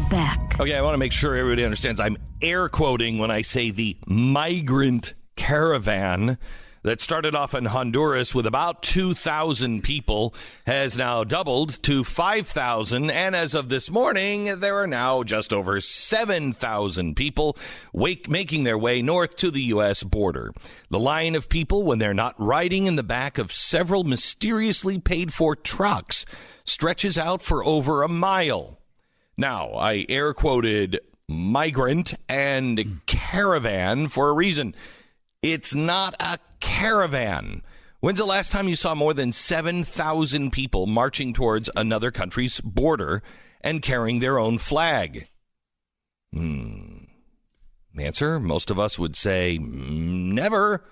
Beck. Okay, I want to make sure everybody understands. I'm air quoting when I say the migrant caravan that started off in Honduras with about 2,000 people has now doubled to 5,000. And as of this morning, there are now just over 7,000 people making their way north to the U.S. border. The line of people, when they're not riding in the back of several mysteriously paid-for trucks, stretches out for over a mile. Now, I air quoted migrant and caravan for a reason. It's not a caravan. When's the last time you saw more than 7,000 people marching towards another country's border and carrying their own flag? Answer, most of us would say never,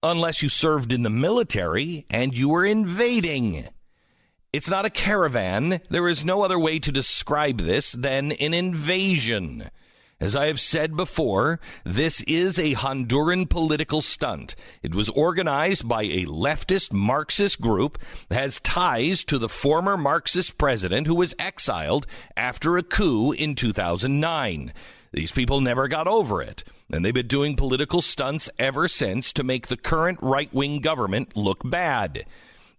unless you served in the military and you were invading. It's not a caravan. There is no other way to describe this than an invasion. As I have said before, this is a Honduran political stunt. It was organized by a leftist Marxist group that has ties to the former Marxist president who was exiled after a coup in 2009. These people never got over it, and they've been doing political stunts ever since to make the current right-wing government look bad.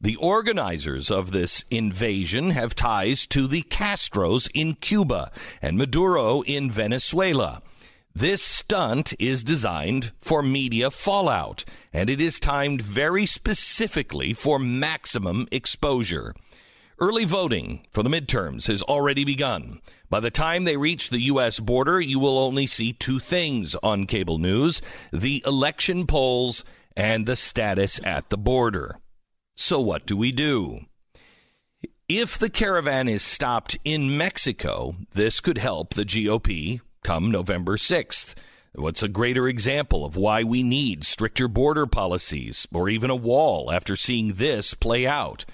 The organizers of this invasion have ties to the Castros in Cuba and Maduro in Venezuela. This stunt is designed for media fallout, and it is timed very specifically for maximum exposure. Early voting for the midterms has already begun. By the time they reach the U.S. border, you will only see two things on cable news: the election polls and the status at the border. So what do we do? If the caravan is stopped in Mexico, this could help the GOP come November 6th. What's a greater example of why we need stricter border policies or even a wall after seeing this play out?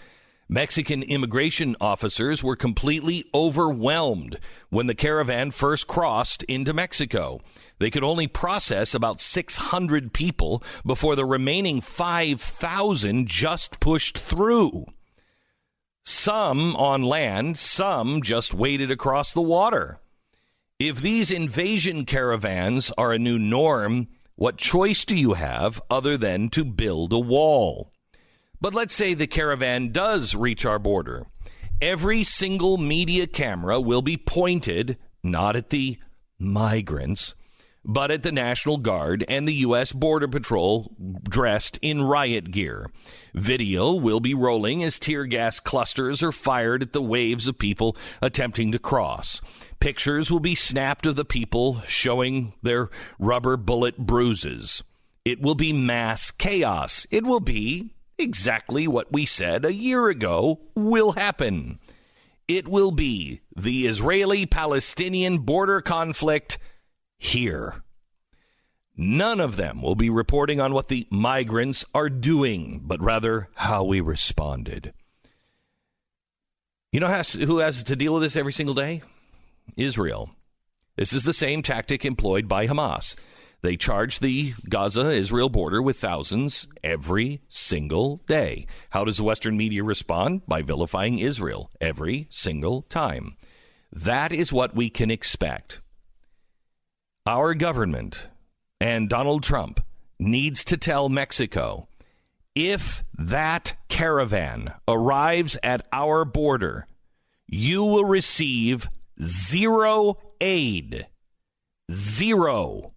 Mexican immigration officers were completely overwhelmed when the caravan first crossed into Mexico. They could only process about 600 people before the remaining 5,000 just pushed through. Some on land, some just waded across the water. If these invasion caravans are a new norm, what choice do you have other than to build a wall? But let's say the caravan does reach our border. Every single media camera will be pointed not at the migrants, but at the National Guard and the U.S. Border Patrol dressed in riot gear. Video will be rolling as tear gas clusters are fired at the waves of people attempting to cross. Pictures will be snapped of the people showing their rubber bullet bruises. It will be mass chaos. It will be exactly what we said a year ago will happen. It will be the Israeli-Palestinian border conflict here. None of them will be reporting on what the migrants are doing, but rather how we responded. You know who has to deal with this every single day? Israel. This is the same tactic employed by Hamas. They charge the Gaza-Israel border with thousands every single day. How does the Western media respond? By vilifying Israel every single time. That is what we can expect. Our government and Donald Trump needs to tell Mexico, if that caravan arrives at our border, you will receive zero aid. Zero.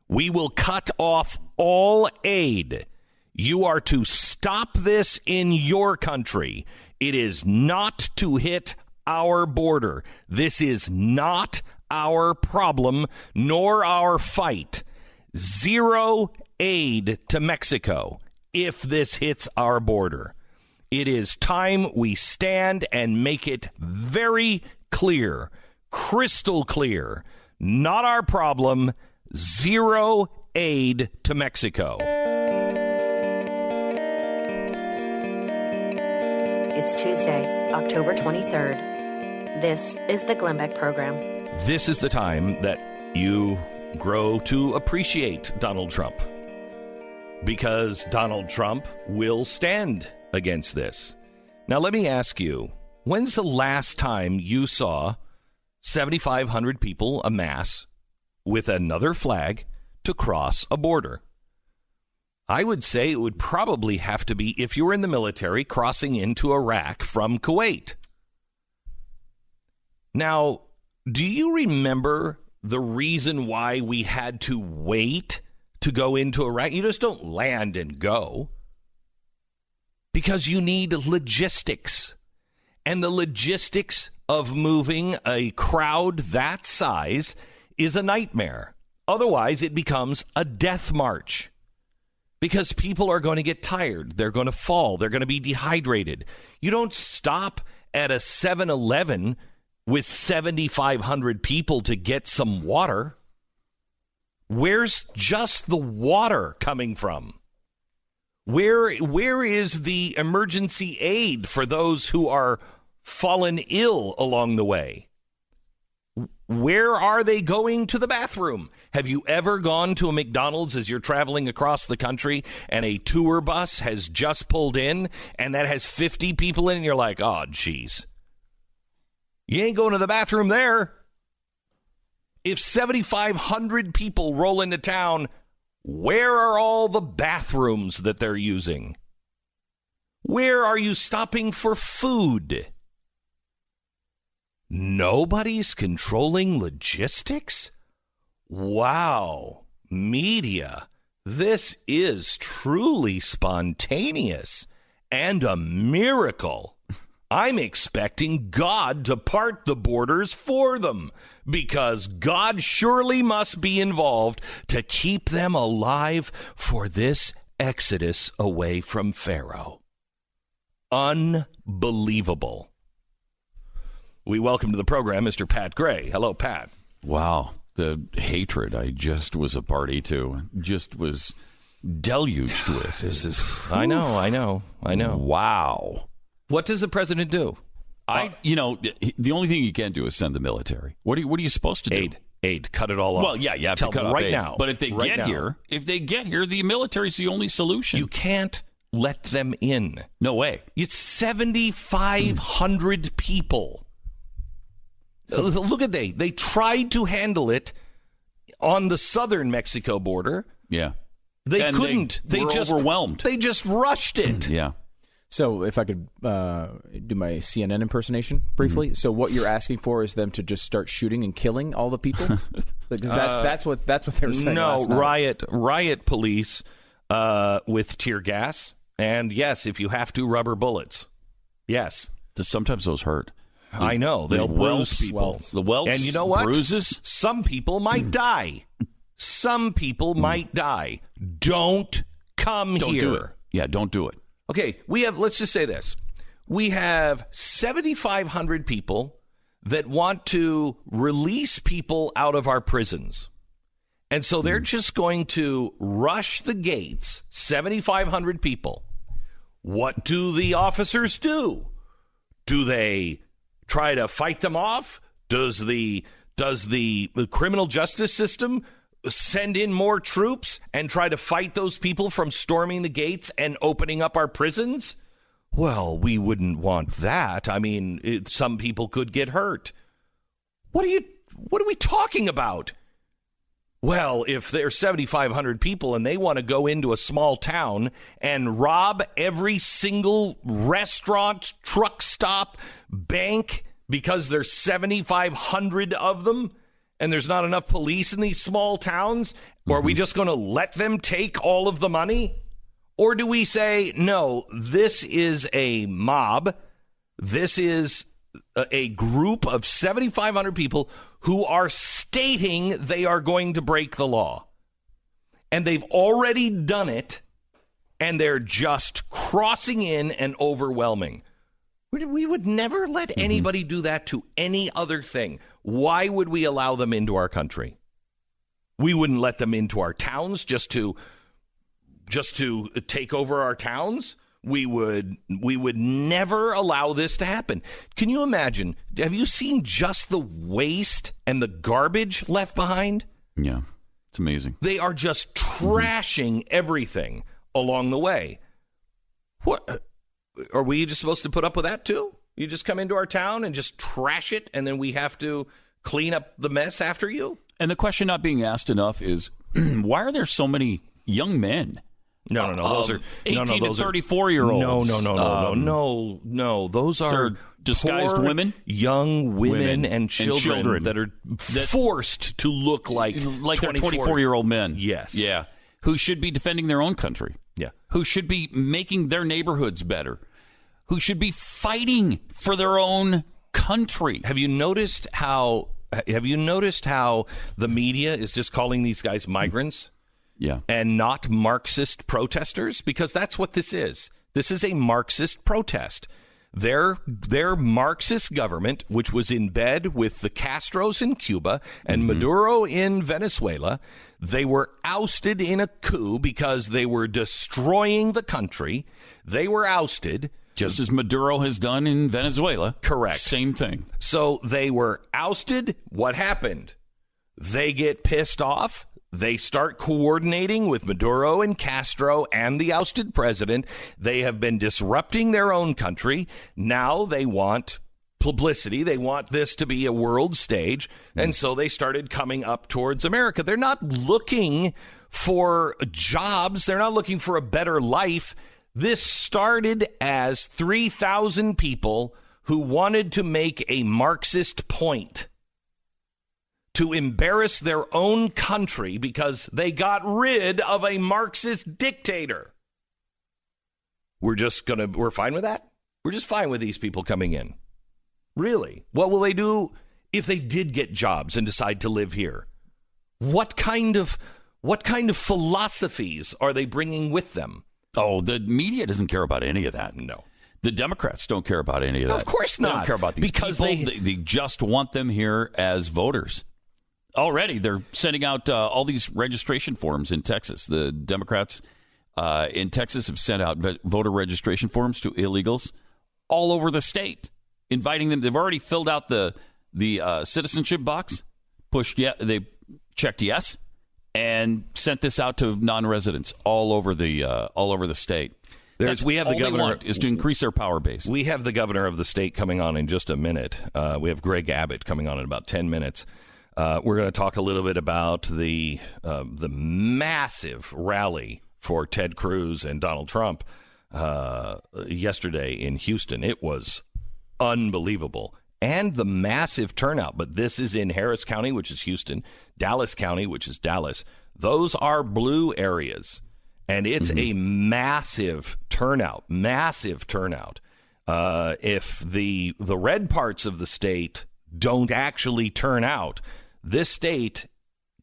We will cut off all aid. You are to stop this in your country. It is not to hit our border. This is not our problem, nor our fight. Zero aid to Mexico if this hits our border. It is time we stand and make it very clear, crystal clear, not our problem. Zero aid to Mexico. It's Tuesday, October 23rd. This is the Glenn Beck Program. This is the time that you grow to appreciate Donald Trump, because Donald Trump will stand against this. Now, let me ask you, when's the last time you saw 7,500 people amass with another flag to cross a border. I would say it would probably have to be, if you were in the military, crossing into Iraq from Kuwait. Now, do you remember the reason why we had to wait to go into Iraq? You just don't land and go. Because you need logistics. And the logistics of moving a crowd that size is a nightmare. Otherwise, it becomes a death march. Because people are going to get tired. They're going to fall. They're going to be dehydrated. You don't stop at a 7-Eleven with 7,500 people to get some water. Where's just the water coming from? Where is the emergency aid for those who are fallen ill along the way? Where are they going to the bathroom? Have you ever gone to a McDonald's as you're traveling across the country and a tour bus has just pulled in and that has 50 people in and you're like, oh, geez. You ain't going to the bathroom there. If 7,500 people roll into town, where are all the bathrooms that they're using? Where are you stopping for food? Nobody's controlling logistics? Wow. Media. This is truly spontaneous and a miracle. I'm expecting God to part the borders for them because God surely must be involved to keep them alive for this exodus away from Pharaoh. Unbelievable. We welcome to the program Mr. Pat Gray. Hello, Pat. Wow. The hatred I just was a party to, just was deluged with. I know. Wow. What does the president do? The only thing you can do is send the military. What are you supposed to do? Aid. Cut it all off. Well, yeah, you have Tell to cut them off right aid. now. But if they get here, the military's the only solution. You can't let them in. No way. It's 7,500 people. So, look at they tried to handle it on the southern Mexico border. Yeah. They couldn't. They were just overwhelmed. They just rushed it. Yeah. So if I could do my CNN impersonation briefly. So what you're asking for is them to just start shooting and killing all the people? Because that's what they were saying. No, riot police with tear gas. And yes, if you have to, rubber bullets. Yes. Sometimes those hurt. I know. They'll bruise people. The welts, and you know what? Bruises. Some people might die. Some people might die. Don't come here. Don't do it. Yeah, don't do it. Okay, let's just say this. We have 7,500 people that want to release people out of our prisons. And so they're just going to rush the gates, 7,500 people. What do the officers do? Do they try to fight them off? Does the criminal justice system send in more troops and try to fight those people from storming the gates and opening up our prisons? Well, we wouldn't want that. I mean, some people could get hurt. What are we talking about? Well, if there's 7,500 people and they want to go into a small town and rob every single restaurant, truck stop, bank because there's 7,500 of them and there's not enough police in these small towns, or are we just going to let them take all of the money? Or do we say, no, this is a mob, this is a group of 7,500 people who are stating they are going to break the law. And they've already done it, and they're just crossing in and overwhelming. We would never let anybody do that to any other thing. Why would we allow them into our country? We wouldn't let them into our towns just to take over our towns. We would never allow this to happen. Can you imagine? Have you seen just the waste and the garbage left behind? Yeah, it's amazing. They are just trashing everything along the way. What? Are we just supposed to put up with that too? You just come into our town and just trash it, and then we have to clean up the mess after you. And the question not being asked enough is, why are there so many young men? No. Those are 18 to 34-year-olds. No. Those are disguised women, young women and children that are forced to look like they're 24-year-old men. Yes. Yeah. Who should be defending their own country. Yeah. Who should be making their neighborhoods better. Who should be fighting for their own country. Have you noticed how the media is just calling these guys migrants? Yeah. And not Marxist protesters? Because that's what this is. This is a Marxist protest. Their Marxist government, which was in bed with the Castros in Cuba and Maduro in Venezuela, they were ousted in a coup because they were destroying the country. They were ousted. Just as Maduro has done in Venezuela. Correct. Same thing. So they were ousted. What happened? They get pissed off. They start coordinating with Maduro and Castro and the ousted president. They have been disrupting their own country. Now they want publicity. They want this to be a world stage. And so they started coming up towards America. They're not looking for jobs. They're not looking for a better life. This started as 3,000 people who wanted to make a Marxist point, to embarrass their own country because they got rid of a Marxist dictator. We're fine with that? We're just fine with these people coming in. Really? What will they do if they did get jobs and decide to live here? What kind of philosophies are they bringing with them? Oh, the media doesn't care about any of that. No. The Democrats don't care about any of that. Of course not. They don't care about these because people. They just want them here as voters. Already, they're sending out all these registration forms in Texas. The Democrats in Texas have sent out voter registration forms to illegals all over the state, inviting them. They've already filled out the citizenship box, they checked yes, and sent this out to non-residents all over the state. We have the governor is to increase their power base. We have the governor of the state coming on in just a minute. We have Greg Abbott coming on in about 10 minutes. We're going to talk a little bit about the massive rally for Ted Cruz and Donald Trump yesterday in Houston. It was unbelievable. And the massive turnout. But this is in Harris County, which is Houston, Dallas County, which is Dallas. Those are blue areas. And it's a massive turnout, if the red parts of the state don't actually turn out, this state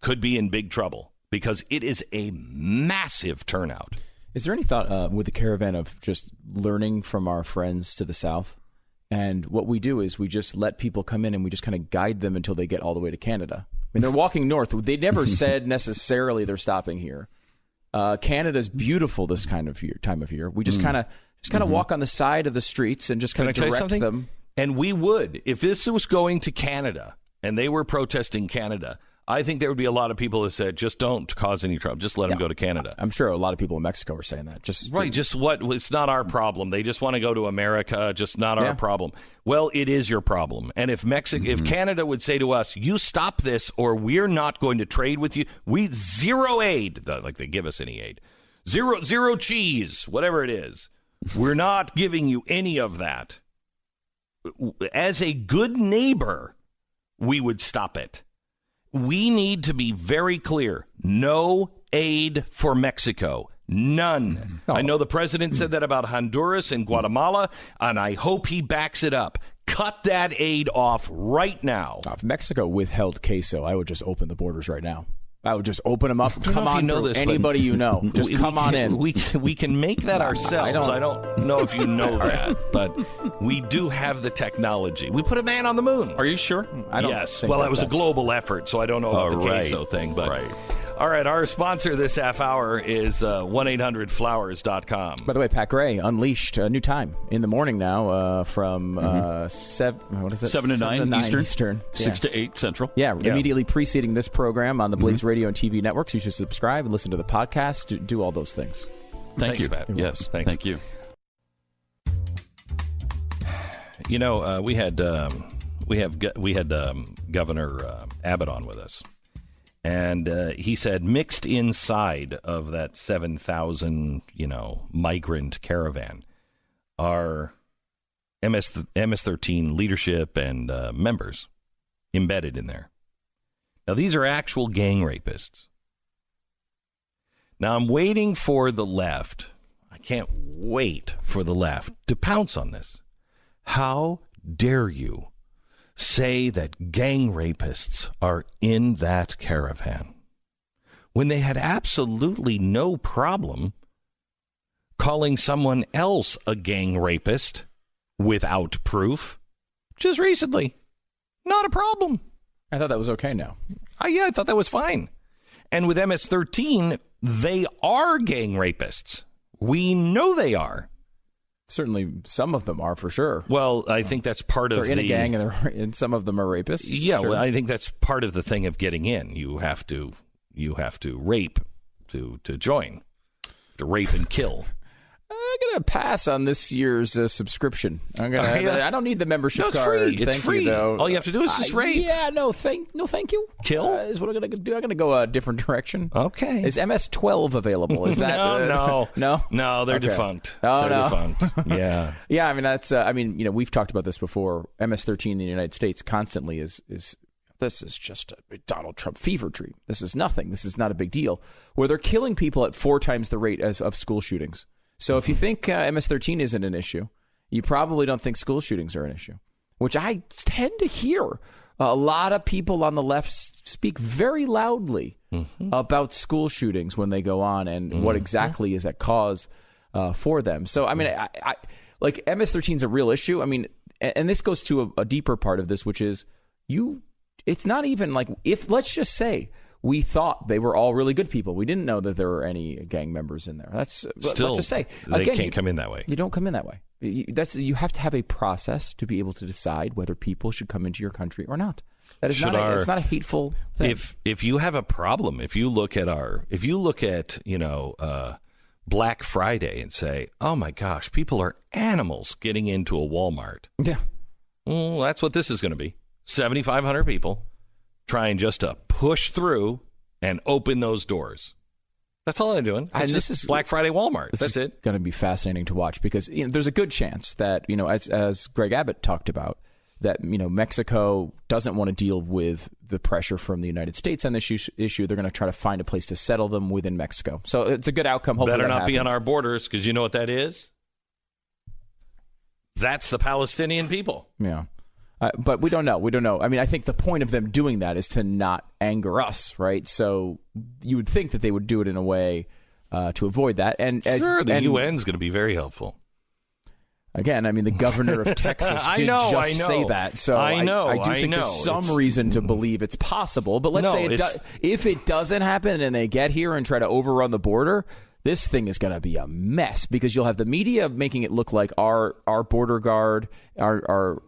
could be in big trouble because it is a massive turnout. Is there any thought with the caravan of just learning from our friends to the south? And what we do is we just let people come in and we just kind of guide them until they get all the way to Canada. I mean, they're walking north. They never said necessarily they're stopping here. Canada's beautiful this kind of time of year. We just kind of walk on the side of the streets and just kind of direct them. And we would, if this was going to Canada and they were protesting Canada, I think there would be a lot of people who said, just don't cause any trouble. Just let them go to Canada. I'm sure a lot of people in Mexico are saying that. It's not our problem. They just want to go to America, just not our problem. Well, it is your problem. And if if Canada would say to us, you stop this or we're not going to trade with you, zero aid, like they give us any aid, zero cheese, whatever it is. We're not giving you any of that. As a good neighbor, we would stop it. We need to be very clear. No aid for Mexico. None. Oh. I know the president said that about Honduras and Guatemala, and I hope he backs it up. Cut that aid off right now. If Mexico withheld queso, I would just open the borders right now. I would just open them up. Come on, anybody you know. Just come on in. We can make that ourselves. I don't know if you know that, but we do have the technology. We put a man on the moon. Are you sure? I don't. Yes. Well, it was a global effort, so I don't know about the queso thing. But all right, our sponsor this half hour is 1-800-Flowers.com. By the way, Pat Gray unleashed a new time in the morning now from 7 to 9 Eastern. 6 to 8 Central. Yeah, immediately preceding this program on the Blaze Radio and TV networks. You should subscribe and listen to the podcast. Do all those things. Thanks, you, Pat. Yes, thanks. Thank you. You know, we had we had Governor Abbott on with us, and he said mixed inside of that 7,000 migrant caravan are MS-13 leadership and members embedded in there. Now these are actual gang rapists. Now I'm waiting for the left. I can't wait for the left to pounce on this. How dare you say that gang rapists are in that caravan when they had absolutely no problem calling someone else a gang rapist without proof just recently? Not a problem. I thought that was okay now. Yeah, I thought that was fine. And with MS-13, they are gang rapists. We know they are. Certainly, some of them are for sure. Well, I think that's part of they're in a gang, and some of them are rapists. Yeah, sure. well, I think that's part of the thing of getting in. You have to rape to join, to rape and kill. I'm gonna pass on this year's subscription. I don't need the membership card. Free. It's Thank free. You, though. All you have to do is just rape. Yeah, thank you. Kill is what I'm gonna do. I'm gonna go a different direction. Okay. Is MS-12 available? Is that no? They're okay. Defunct. Oh, they're defunct. Yeah. Yeah. I mean, that's. We've talked about this before. MS-13 in the United States constantly is. This is just a Donald Trump fever dream. This is nothing. This is not a big deal. Where they're killing people at 4 times the rate of school shootings. So if you think MS-13 isn't an issue, you probably don't think school shootings are an issue, which I tend to hear a lot of people on the left speak very loudly about school shootings when they go on and what exactly is at cause for them. So, I mean, I like MS-13 is a real issue. I mean, and this goes to a deeper part of this, which is it's not even like if let's just say we thought they were all really good people. We didn't know that there were any gang members in there. That's still, let's just say they again, can't come in that way. You don't come in that way. You have to have a process to be able to decide whether people should come into your country or not. That is it's not a hateful thing. If you have a problem, if you look at Black Friday and say, oh my gosh, people are animals getting into a Walmart. Yeah, well, that's what this is going to be. 7,500 people trying just to push through and open those doors. That's all they're doing. This is Black Friday Walmart. That's it. Going to be fascinating to watch because there's a good chance that as Greg Abbott talked about, that Mexico doesn't want to deal with the pressure from the United States on this issue. They're going to try to find a place to settle them within Mexico. So it's a good outcome. Hopefully better not happens. be on our borders because you know what that is? That's the Palestinian people. Yeah. But we don't know. I mean, I think the point of them doing that is to not anger us, right? So you would think that they would do it in a way to avoid that. And the UN's going to be very helpful. Again, I mean, the governor of Texas did say that. So I do think there's some reason to believe it's possible. But let's say if it doesn't happen and they get here and try to overrun the border, this thing is going to be a mess because you'll have the media making it look like our border guard, our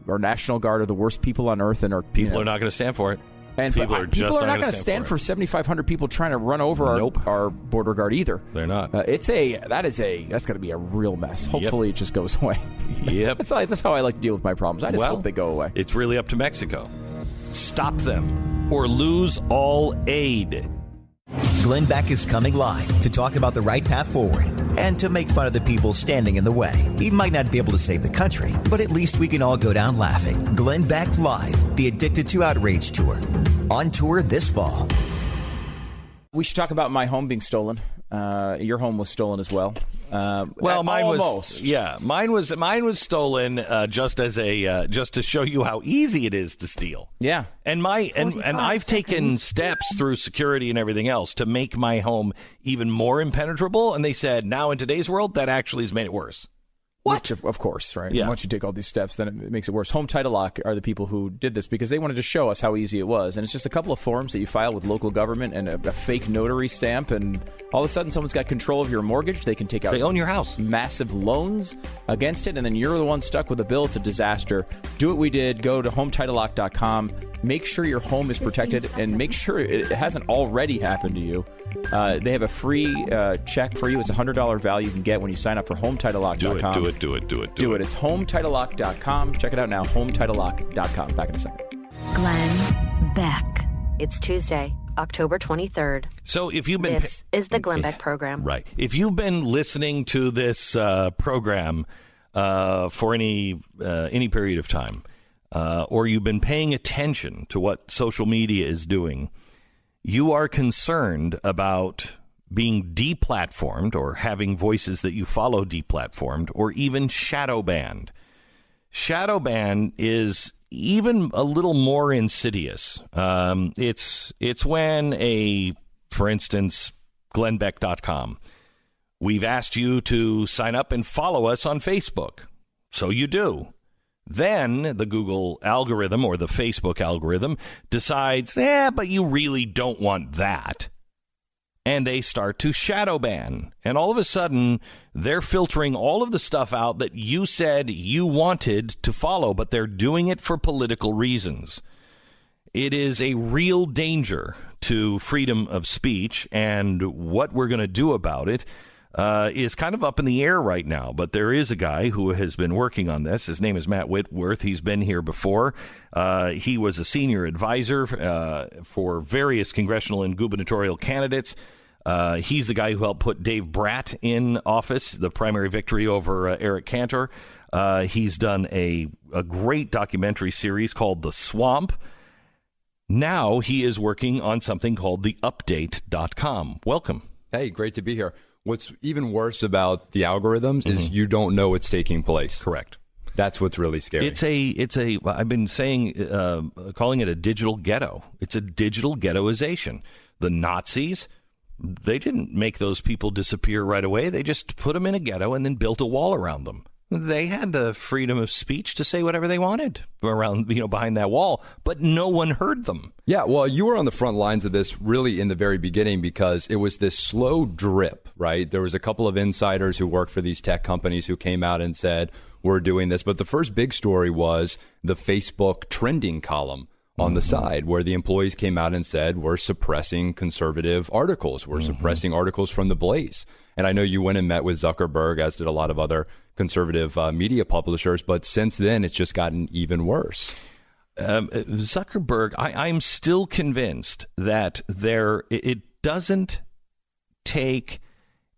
National Guard are the worst people on earth, and people are not going to stand for it. And people are not going to stand for 7,500 people trying to run over our border guard either. They're not. That's going to be a real mess. Hopefully, it just goes away. Yep. That's how I like to deal with my problems. I just hope they go away. It's really up to Mexico. Stop them or lose all aid. Glenn Beck is coming live to talk about the right path forward and to make fun of the people standing in the way. He might not be able to save the country, but at least we can all go down laughing. Glenn Beck Live, the Addicted to Outrage Tour. On tour this fall. We should talk about my home being stolen. Your home was stolen as well. Mine was stolen just to show you how easy it is to steal. Yeah, and I've taken steps through security and everything else to make my home even more impenetrable. And they said now in today's world that actually has made it worse. What? Which, of course, right? Yeah. Once you take all these steps, then it makes it worse. Home Title Lock are the people who did this because they wanted to show us how easy it was. And it's just a couple of forms that you file with local government and a fake notary stamp. And all of a sudden, someone's got control of your mortgage. They can take out They own your house. Massive loans against it. And then you're the one stuck with a bill. It's a disaster. Do what we did. Go to HometitleLock.com. Make sure your home is protected and make sure it hasn't already happened to you. They have a free check for you. It's a $100 value you can get when you sign up for HometitleLock.com. it. Do it. It's HomeTitleLock.com. Check it out now, HomeTitleLock.com. Back in a second. Glenn Beck. It's Tuesday, October 23rd. So if you've been... This is the Glenn Beck program. Right. If you've been listening to this program for any period of time, or you've been paying attention to what social media is doing, you are concerned about being deplatformed or having voices that you follow deplatformed or even shadow banned. Shadow ban is even a little more insidious. It's when for instance, glennbeck.com, we've asked you to sign up and follow us on Facebook. So you do. Then the Google algorithm or the Facebook algorithm decides, but you really don't want that. And they start to shadow ban. And all of a sudden, they're filtering all of the stuff out that you said you wanted to follow, but they're doing it for political reasons. It is a real danger to freedom of speech, and what we're going to do about it is kind of up in the air right now. But there is a guy who has been working on this. His name is Matt Whitworth. He's been here before. He was a senior advisor for various congressional and gubernatorial candidates. He's the guy who helped put Dave Bratt in office, the primary victory over Eric Cantor. He's done a great documentary series called The Swamp. Now he is working on something called the update.com. Welcome. Hey, great to be here. What's even worse about the algorithms is you don't know what's taking place. Correct. That's what's really scary. It's a I've been saying, calling it a digital ghetto. It's a digital ghettoization. The Nazis, they didn't make those people disappear right away. They just put them in a ghetto and then built a wall around them. They had the freedom of speech to say whatever they wanted around, behind that wall, but no one heard them. Yeah, well, you were on the front lines of this really in the very beginning because it was this slow drip, right? There was a couple of insiders who worked for these tech companies who came out and said, we're doing this. But the first big story was the Facebook trending column on the side where the employees came out and said, we're suppressing conservative articles. We're suppressing articles from TheBlaze. And I know you went and met with Zuckerberg, as did a lot of other conservative media publishers. But since then, it's just gotten even worse. Zuckerberg, I'm still convinced that it doesn't take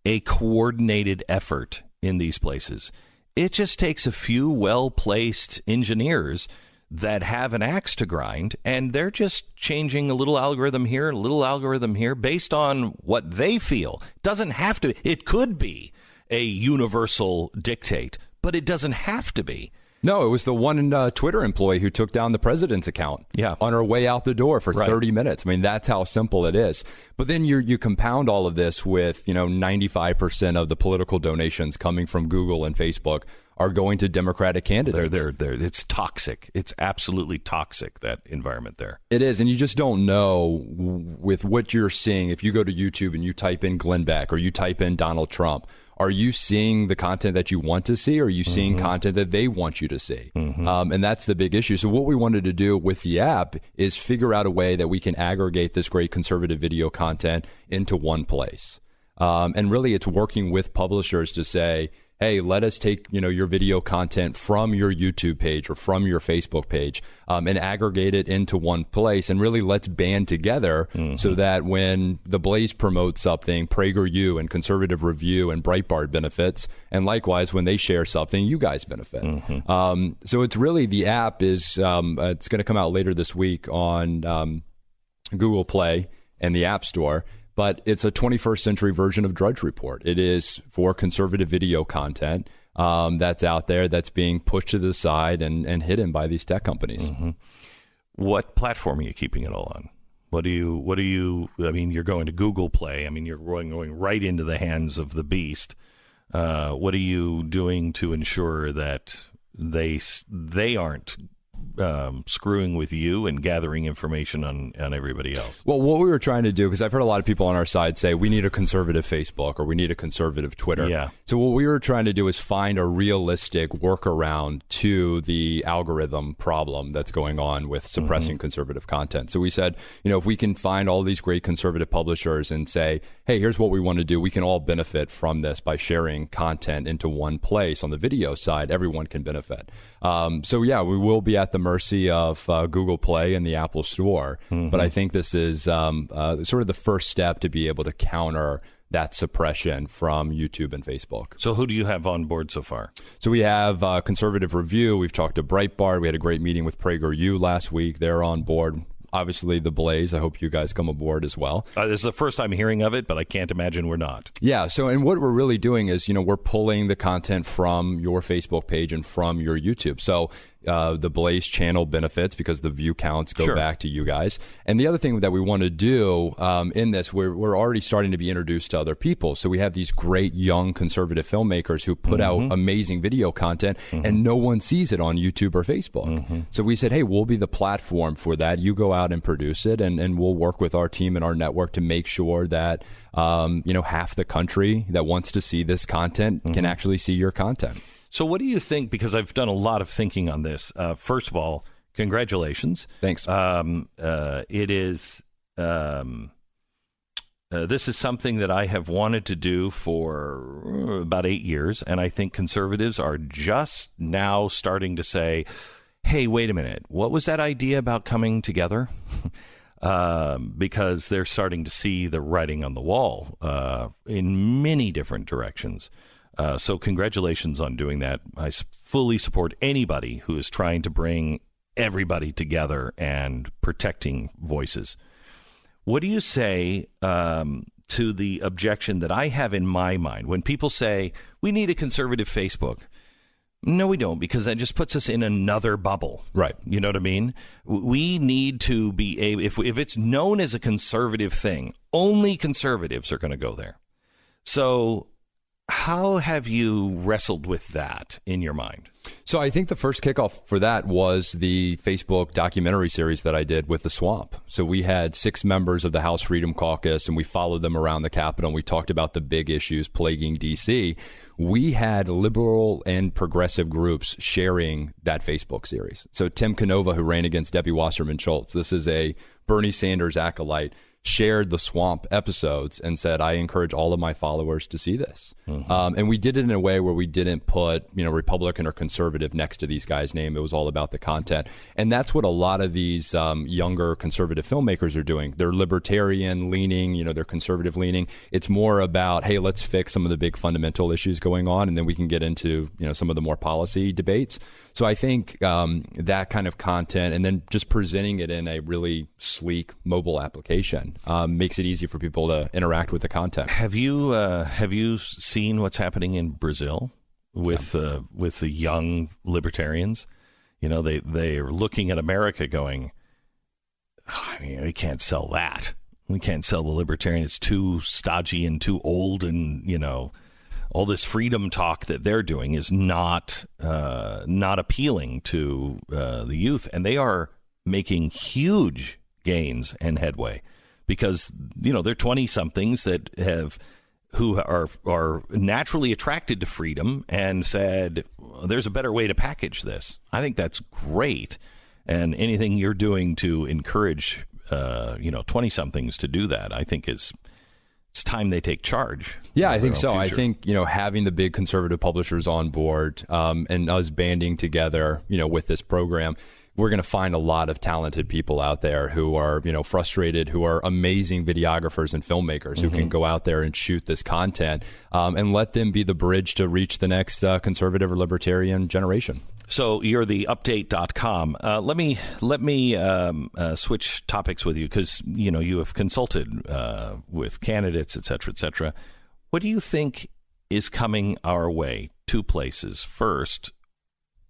a coordinated effort in these places. It just takes a few well-placed engineers that have an axe to grind, and they're just changing a little algorithm here, a little algorithm here, based on what they feel. It doesn't have to. It could be a universal dictate, but it doesn't have to be. No, it was the one Twitter employee who took down the president's account on her way out the door for 30 minutes. I mean, that's how simple it is. But then you compound all of this with, 95% of the political donations coming from Google and Facebook are going to Democratic candidates. It's toxic. It's absolutely toxic, that environment there. It is. And you just don't know with what you're seeing. If you go to YouTube and you type in Glenn Beck or you type in Donald Trump, are you seeing the content that you want to see, or are you seeing content that they want you to see? And that's the big issue. So what we wanted to do with the app is figure out a way that we can aggregate this great conservative video content into one place. And really, it's working with publishers to say, hey, let us take, your video content from your YouTube page or from your Facebook page and aggregate it into one place. And really, let's band together so that when TheBlaze promotes something, PragerU and Conservative Review and Breitbart benefits. And likewise, when they share something, you guys benefit. So it's really, the app is, it's going to come out later this week on Google Play and the App Store. But it's a 21st century version of Drudge Report. It is for conservative video content that's out there that's being pushed to the side and hidden by these tech companies. What platform are you keeping it all on? What do you, I mean, you're going to Google Play. I mean, you're going right into the hands of the beast. What are you doing to ensure that they aren't screwing with you and gathering information on everybody else? Well, what we were trying to do, because I've heard a lot of people on our side say we need a conservative Facebook or we need a conservative Twitter. Yeah. So what we were trying to do is find a realistic workaround to the algorithm problem that's going on with suppressing conservative content. So we said, if we can find all these great conservative publishers and say, hey, here's what we want to do, we can all benefit from this by sharing content into one place. On the video side, everyone can benefit. So yeah, we will be at the mercy of Google Play and the Apple Store. But I think this is sort of the first step to be able to counter that suppression from YouTube and Facebook. So who do you have on board so far? So we have Conservative Review. We've talked to Breitbart. We had a great meeting with PragerU last week. They're on board. Obviously, TheBlaze. I hope you guys come aboard as well. This is the first time hearing of it, but I can't imagine we're not. Yeah. So, and what we're really doing is, we're pulling the content from your Facebook page and from your YouTube. So, the Blaze channel benefits because the view counts go back to you guys. And the other thing that we want to do in this, we're already starting to be introduced to other people. So we have these great young conservative filmmakers who put out amazing video content and no one sees it on YouTube or Facebook. So we said, hey, we'll be the platform for that. You go out and produce it, and we'll work with our team and our network to make sure that half the country that wants to see this content can actually see your content. So what do you think? Because I've done a lot of thinking on this. First of all, congratulations. Thanks. It is. This is something that I have wanted to do for about 8 years, and I think conservatives are just now starting to say, hey, wait a minute. What was that idea about coming together? Because they're starting to see the writing on the wall in many different directions. So congratulations on doing that. I fully support anybody who is trying to bring everybody together and protecting voices. What do you say to the objection that I have in my mind when people say we need a conservative Facebook? No, we don't, because that just puts us in another bubble. Right. You know what I mean? We need to be able, if it's known as a conservative thing, only conservatives are going to go there. So how have you wrestled with that in your mind? So I think the first kickoff for that was the Facebook documentary series that I did with The Swamp. So we had 6 members of the House Freedom Caucus, and we followed them around the Capitol, and we talked about the big issues plaguing D.C. We had liberal and progressive groups sharing that Facebook series. So Tim Canova, who ran against Debbie Wasserman Schultz, this is a Bernie Sanders acolyte, shared the Swamp episodes and said, I encourage all of my followers to see this. And we did it in a way where we didn't put, Republican or conservative next to these guys' name. It was all about the content. And that's what a lot of these younger conservative filmmakers are doing. They're libertarian leaning, they're conservative leaning. It's more about, hey, let's fix some of the big fundamental issues going on, and then we can get into, some of the more policy debates. So I think that kind of content, and then just presenting it in a really sleek mobile application, makes it easy for people to interact with the content. Have you seen what's happening in Brazil with the young libertarians? They are looking at America going, we can't sell that. We can't sell the libertarian. It's too stodgy and too old, and all this freedom talk that they're doing is not appealing to the youth, and they are making huge gains and headway because they're 20-somethings who are naturally attracted to freedom and said, there's a better way to package this. I think that's great, and anything you're doing to encourage 20-somethings to do that, I think it's time they take charge. Yeah, I think so. Future. I think, having the big conservative publishers on board and us banding together, with this program, we're going to find a lot of talented people out there who are, frustrated, who are amazing videographers and filmmakers who can go out there and shoot this content and let them be the bridge to reach the next conservative or libertarian generation. So you're the update.com. Let me switch topics with you because, you have consulted with candidates, et cetera, What do you think is coming our way? 2 places. First,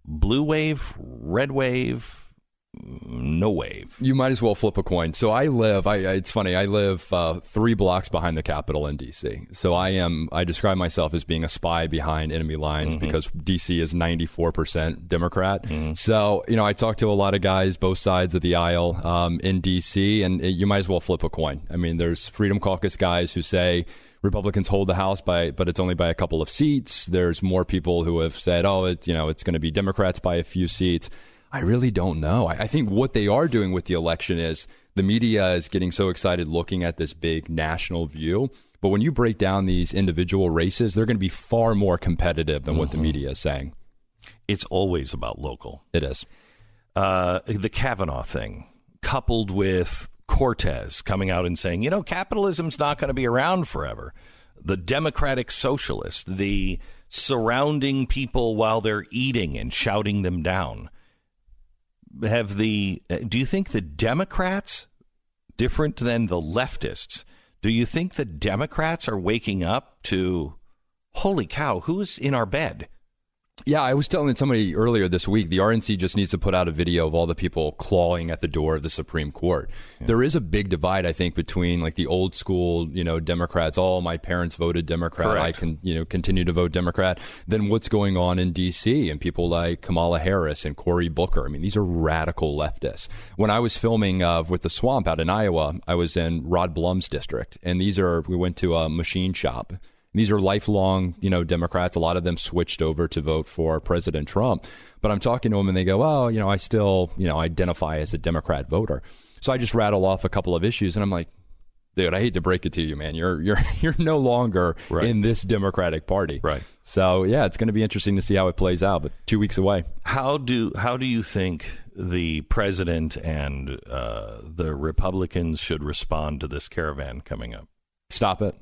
blue wave, red wave, no wave. You might as well flip a coin. So it's funny, I live 3 blocks behind the Capitol in D.C. So I describe myself as being a spy behind enemy lines because D.C. is 94% Democrat. So, I talk to a lot of guys, both sides of the aisle in D.C., and you might as well flip a coin. I mean, there's Freedom Caucus guys who say Republicans hold the House but it's only by a couple of seats. There's more people who have said, it's going to be Democrats by a few seats. I really don't know. I think what they are doing with the election is the media is getting so excited looking at this big national view. But when you break down these individual races, they're going to be far more competitive than what the media is saying. It's always about local. It is. The Kavanaugh thing, coupled with Cortez coming out and saying, capitalism's not going to be around forever. The democratic socialists, the surrounding people while they're eating and shouting them down. Do you think the Democrats, different than the leftists, do you think the Democrats are waking up to, holy cow, who's in our bed? Yeah, I was telling somebody earlier this week, the RNC just needs to put out a video of all the people clawing at the door of the Supreme Court. Yeah. There is a big divide, I think, between like the old school, Democrats. Oh, my parents voted Democrat. Correct. I can, continue to vote Democrat. Then what's going on in D.C. and people like Kamala Harris and Cory Booker. I mean, these are radical leftists. When I was filming with the Swamp out in Iowa, I was in Rod Blum's district, and we went to a machine shop. These are lifelong, Democrats. A lot of them switched over to vote for President Trump. But I'm talking to them and they go, I still, identify as a Democrat voter. So I just rattle off a couple of issues and I'm like, dude, I hate to break it to you, man. You're no longer in this Democratic Party. Right. So, yeah, it's going to be interesting to see how it plays out. But 2 weeks away. How do you think the president and the Republicans should respond to this caravan coming up? Stop it.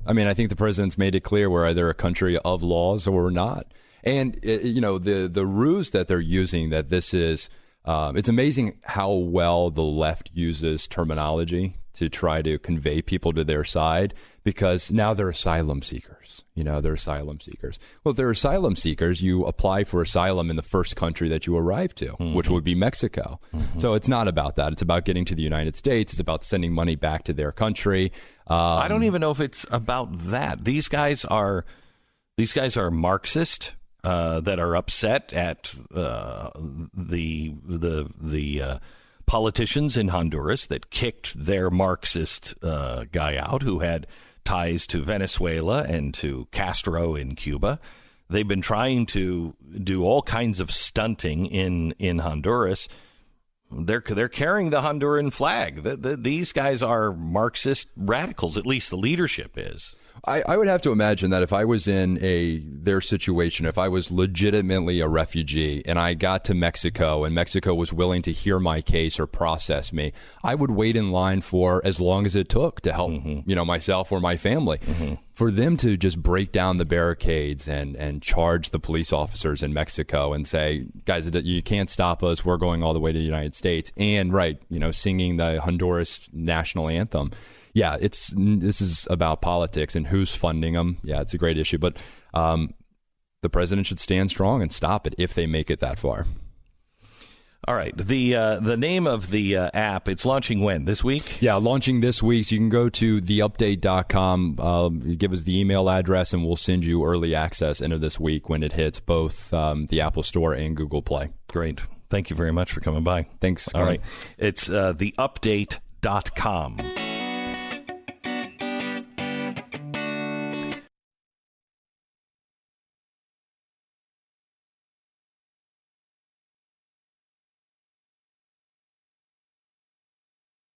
I mean, I think the president's made it clear we're either a country of laws or we're not. And, the ruse that they're using, that this is, it's amazing how well the left uses terminology to try to convey people to their side, because now they're asylum seekers. They're asylum seekers. Well, if they're asylum seekers, you apply for asylum in the first country that you arrive to, which would be Mexico. So it's not about that. It's about getting to the United States. It's about sending money back to their country. I don't even know if it's about that. These guys are Marxist that are upset at the politicians in Honduras that kicked their Marxist guy out, who had ties to Venezuela and to Castro in Cuba. They've been trying to do all kinds of stunting in Honduras. They're carrying the Honduran flag. These guys are Marxist radicals, at least the leadership is. I would have to imagine that if I was in their situation, if I was legitimately a refugee and I got to Mexico and Mexico was willing to hear my case or process me, I would wait in line for as long as it took to help myself or my family. For them to just break down the barricades and charge the police officers in Mexico and say, guys, you can't stop us. We're going all the way to the United States. And singing the Honduras national anthem. Yeah, this is about politics and who's funding them. Yeah, it's a great issue. But the president should stand strong and stop it if they make it that far. All right. The name of the app, it's launching when? This week? Yeah, launching this week. So you can go to theupdate.com, give us the email address, and we'll send you early access into this week when it hits both the Apple Store and Google Play. Great. Thank you very much for coming by. Thanks. All right. It's theupdate.com.